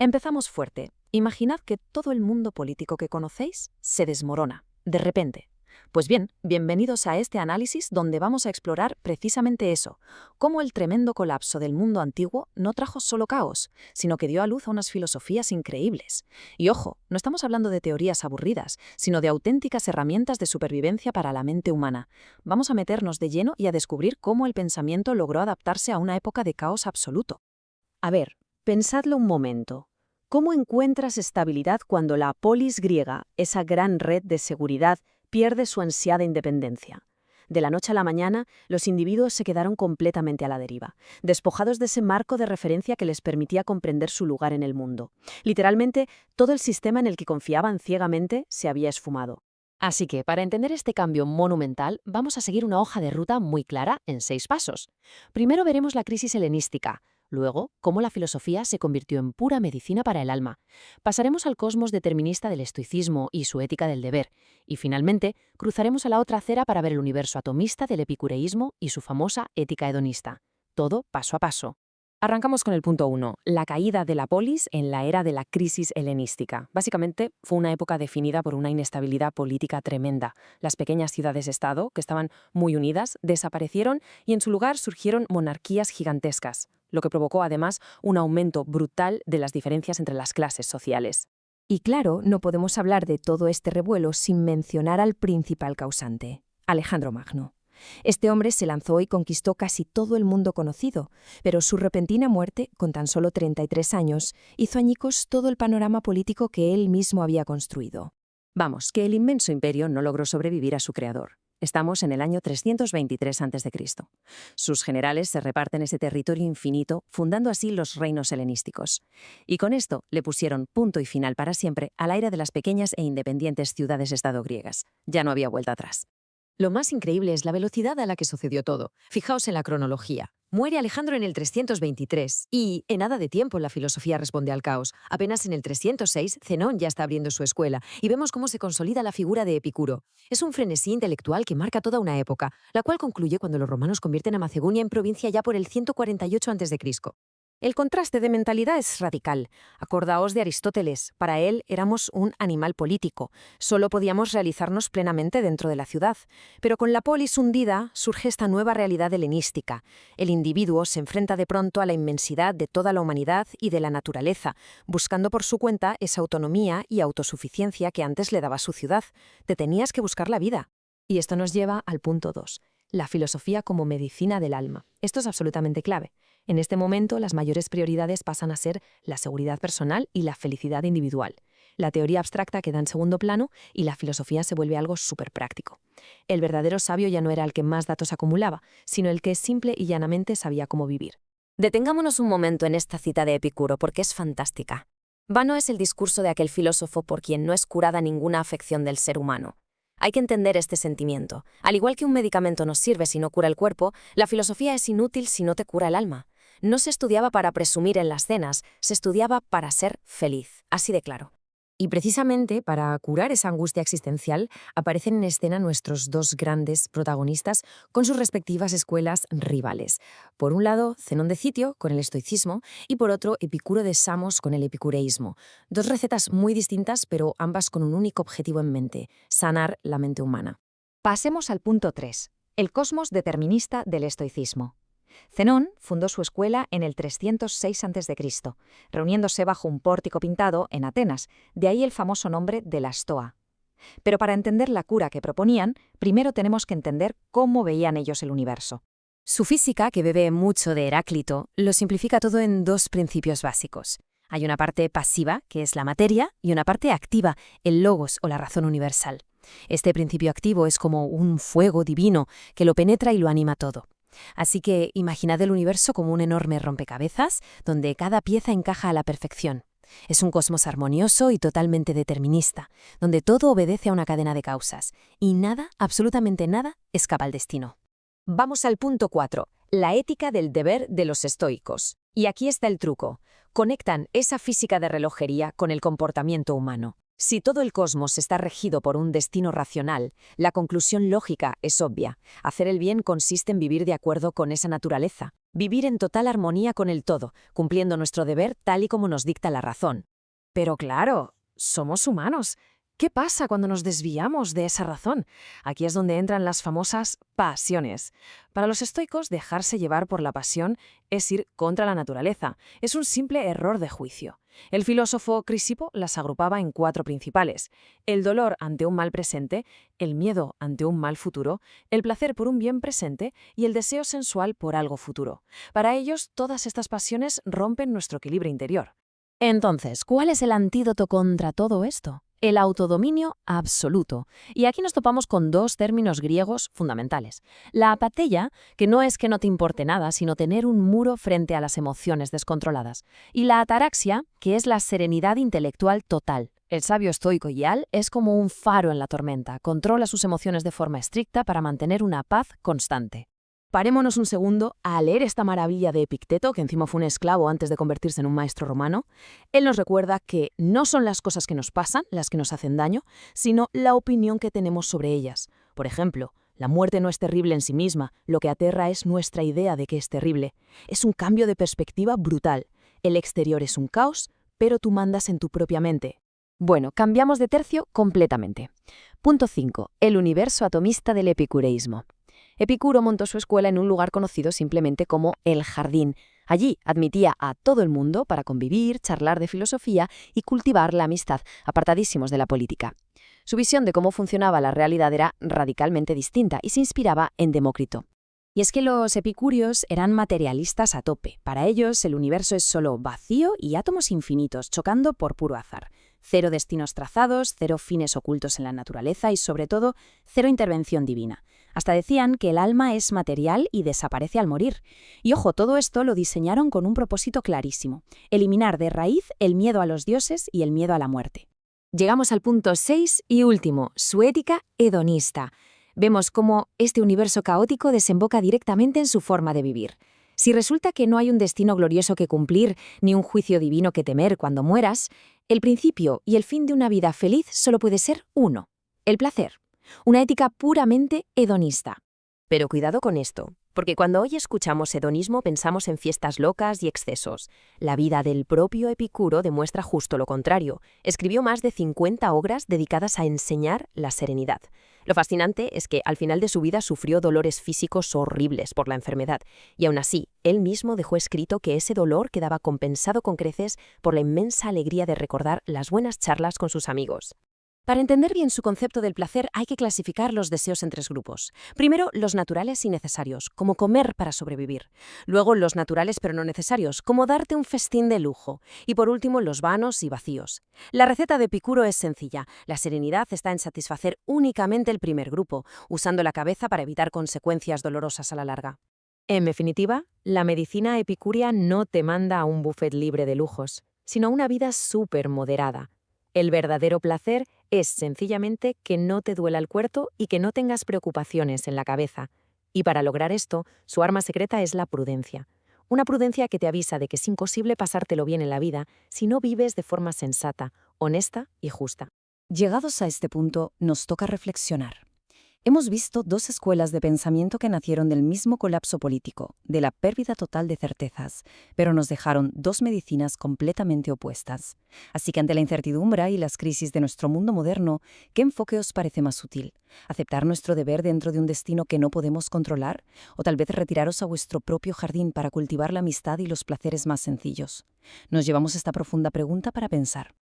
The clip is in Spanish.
Empezamos fuerte. Imaginad que todo el mundo político que conocéis se desmorona, de repente. Pues bien, bienvenidos a este análisis donde vamos a explorar precisamente eso, cómo el tremendo colapso del mundo antiguo no trajo solo caos, sino que dio a luz a unas filosofías increíbles. Y ojo, no estamos hablando de teorías aburridas, sino de auténticas herramientas de supervivencia para la mente humana. Vamos a meternos de lleno y a descubrir cómo el pensamiento logró adaptarse a una época de caos absoluto. A ver, pensadlo un momento. ¿Cómo encuentras estabilidad cuando la polis griega, esa gran red de seguridad, pierde su ansiada independencia? De la noche a la mañana, los individuos se quedaron completamente a la deriva, despojados de ese marco de referencia que les permitía comprender su lugar en el mundo. Literalmente, todo el sistema en el que confiaban ciegamente se había esfumado. Así que, para entender este cambio monumental, vamos a seguir una hoja de ruta muy clara en 6 pasos. Primero veremos la crisis helenística. Luego, cómo la filosofía se convirtió en pura medicina para el alma. Pasaremos al cosmos determinista del estoicismo y su ética del deber. Y finalmente, cruzaremos a la otra acera para ver el universo atomista del epicureísmo y su famosa ética hedonista. Todo paso a paso. Arrancamos con el punto 1, la caída de la polis en la era de la crisis helenística. Básicamente, fue una época definida por una inestabilidad política tremenda. Las pequeñas ciudades-estado, que estaban muy unidas, desaparecieron y en su lugar surgieron monarquías gigantescas, lo que provocó además un aumento brutal de las diferencias entre las clases sociales. Y claro, no podemos hablar de todo este revuelo sin mencionar al principal causante, Alejandro Magno. Este hombre se lanzó y conquistó casi todo el mundo conocido, pero su repentina muerte, con tan solo 33 años, hizo añicos todo el panorama político que él mismo había construido. Vamos, que el inmenso imperio no logró sobrevivir a su creador. Estamos en el año 323 a.C. Sus generales se reparten ese territorio infinito, fundando así los reinos helenísticos. Y con esto le pusieron punto y final para siempre a la era de las pequeñas e independientes ciudades-estado griegas. Ya no había vuelta atrás. Lo más increíble es la velocidad a la que sucedió todo. Fijaos en la cronología. Muere Alejandro en el 323 y, en nada de tiempo, la filosofía responde al caos. Apenas en el 306, Zenón ya está abriendo su escuela y vemos cómo se consolida la figura de Epicuro. Es un frenesí intelectual que marca toda una época, la cual concluye cuando los romanos convierten a Macedonia en provincia ya por el 148 a.C. El contraste de mentalidad es radical. Acordaos de Aristóteles. Para él éramos un animal político. Solo podíamos realizarnos plenamente dentro de la ciudad. Pero con la polis hundida surge esta nueva realidad helenística. El individuo se enfrenta de pronto a la inmensidad de toda la humanidad y de la naturaleza, buscando por su cuenta esa autonomía y autosuficiencia que antes le daba su ciudad. Te tenías que buscar la vida. Y esto nos lleva al punto 2, la filosofía como medicina del alma. Esto es absolutamente clave. En este momento, las mayores prioridades pasan a ser la seguridad personal y la felicidad individual. La teoría abstracta queda en segundo plano y la filosofía se vuelve algo súper práctico. El verdadero sabio ya no era el que más datos acumulaba, sino el que simple y llanamente sabía cómo vivir. Detengámonos un momento en esta cita de Epicuro porque es fantástica. Vano es el discurso de aquel filósofo por quien no es curada ninguna afección del ser humano. Hay que entender este sentimiento. Al igual que un medicamento no sirve si no cura el cuerpo, la filosofía es inútil si no te cura el alma. No se estudiaba para presumir en las cenas, se estudiaba para ser feliz, así de claro. Y precisamente para curar esa angustia existencial aparecen en escena nuestros dos grandes protagonistas con sus respectivas escuelas rivales. Por un lado, Zenón de Citio con el estoicismo y por otro, Epicuro de Samos con el epicureísmo. Dos recetas muy distintas, pero ambas con un único objetivo en mente: sanar la mente humana. Pasemos al punto 3, el cosmos determinista del estoicismo. Zenón fundó su escuela en el 306 a.C., reuniéndose bajo un pórtico pintado en Atenas, de ahí el famoso nombre de la Stoa. Pero para entender la cura que proponían, primero tenemos que entender cómo veían ellos el universo. Su física, que bebe mucho de Heráclito, lo simplifica todo en dos principios básicos. Hay una parte pasiva, que es la materia, y una parte activa, el logos o la razón universal. Este principio activo es como un fuego divino que lo penetra y lo anima todo. Así que imaginad el universo como un enorme rompecabezas donde cada pieza encaja a la perfección. Es un cosmos armonioso y totalmente determinista, donde todo obedece a una cadena de causas, y nada, absolutamente nada, escapa al destino. Vamos al punto 4, la ética del deber de los estoicos. Y aquí está el truco. Conectan esa física de relojería con el comportamiento humano. Si todo el cosmos está regido por un destino racional, la conclusión lógica es obvia. Hacer el bien consiste en vivir de acuerdo con esa naturaleza, vivir en total armonía con el todo, cumpliendo nuestro deber tal y como nos dicta la razón. Pero claro, somos humanos. ¿Qué pasa cuando nos desviamos de esa razón? Aquí es donde entran las famosas pasiones. Para los estoicos, dejarse llevar por la pasión es ir contra la naturaleza. Es un simple error de juicio. El filósofo Crisipo las agrupaba en 4 principales: el dolor ante un mal presente, el miedo ante un mal futuro, el placer por un bien presente y el deseo sensual por algo futuro. Para ellos, todas estas pasiones rompen nuestro equilibrio interior. Entonces, ¿cuál es el antídoto contra todo esto? El autodominio absoluto. Y aquí nos topamos con 2 términos griegos fundamentales. La apatheia, que no es que no te importe nada, sino tener un muro frente a las emociones descontroladas. Y la ataraxia, que es la serenidad intelectual total. El sabio estoico Ial es como un faro en la tormenta, controla sus emociones de forma estricta para mantener una paz constante. Parémonos un segundo a leer esta maravilla de Epicteto, que encima fue un esclavo antes de convertirse en un maestro romano. Él nos recuerda que no son las cosas que nos pasan las que nos hacen daño, sino la opinión que tenemos sobre ellas. Por ejemplo, la muerte no es terrible en sí misma, lo que aterra es nuestra idea de que es terrible. Es un cambio de perspectiva brutal. El exterior es un caos, pero tú mandas en tu propia mente. Bueno, cambiamos de tercio completamente. Punto 5. El universo atomista del epicureísmo. Epicuro montó su escuela en un lugar conocido simplemente como el Jardín. Allí admitía a todo el mundo para convivir, charlar de filosofía y cultivar la amistad, apartadísimos de la política. Su visión de cómo funcionaba la realidad era radicalmente distinta y se inspiraba en Demócrito. Y es que los epicúreos eran materialistas a tope. Para ellos, el universo es solo vacío y átomos infinitos, chocando por puro azar. 0 destinos trazados, 0 fines ocultos en la naturaleza y, sobre todo, 0 intervención divina. Hasta decían que el alma es material y desaparece al morir. Y ojo, todo esto lo diseñaron con un propósito clarísimo: eliminar de raíz el miedo a los dioses y el miedo a la muerte. Llegamos al punto 6 y último, su ética hedonista. Vemos cómo este universo caótico desemboca directamente en su forma de vivir. Si resulta que no hay un destino glorioso que cumplir, ni un juicio divino que temer cuando mueras, el principio y el fin de una vida feliz solo puede ser uno: el placer. Una ética puramente hedonista. Pero cuidado con esto, porque cuando hoy escuchamos hedonismo pensamos en fiestas locas y excesos. La vida del propio Epicuro demuestra justo lo contrario. Escribió más de 50 obras dedicadas a enseñar la serenidad. Lo fascinante es que al final de su vida sufrió dolores físicos horribles por la enfermedad, y aún así, él mismo dejó escrito que ese dolor quedaba compensado con creces por la inmensa alegría de recordar las buenas charlas con sus amigos. Para entender bien su concepto del placer hay que clasificar los deseos en 3 grupos. Primero, los naturales y necesarios, como comer para sobrevivir. Luego, los naturales pero no necesarios, como darte un festín de lujo. Y por último, los vanos y vacíos. La receta de Epicuro es sencilla. La serenidad está en satisfacer únicamente el primer grupo, usando la cabeza para evitar consecuencias dolorosas a la larga. En definitiva, la medicina epicúrea no te manda a un buffet libre de lujos, sino a una vida súper moderada. El verdadero placer es sencillamente que no te duela el cuerpo y que no tengas preocupaciones en la cabeza. Y para lograr esto, su arma secreta es la prudencia. Una prudencia que te avisa de que es imposible pasártelo bien en la vida si no vives de forma sensata, honesta y justa. Llegados a este punto, nos toca reflexionar. Hemos visto 2 escuelas de pensamiento que nacieron del mismo colapso político, de la pérdida total de certezas, pero nos dejaron 2 medicinas completamente opuestas. Así que ante la incertidumbre y las crisis de nuestro mundo moderno, ¿qué enfoque os parece más útil? ¿Aceptar nuestro deber dentro de un destino que no podemos controlar? ¿O tal vez retiraros a vuestro propio jardín para cultivar la amistad y los placeres más sencillos? Nos llevamos esta profunda pregunta para pensar.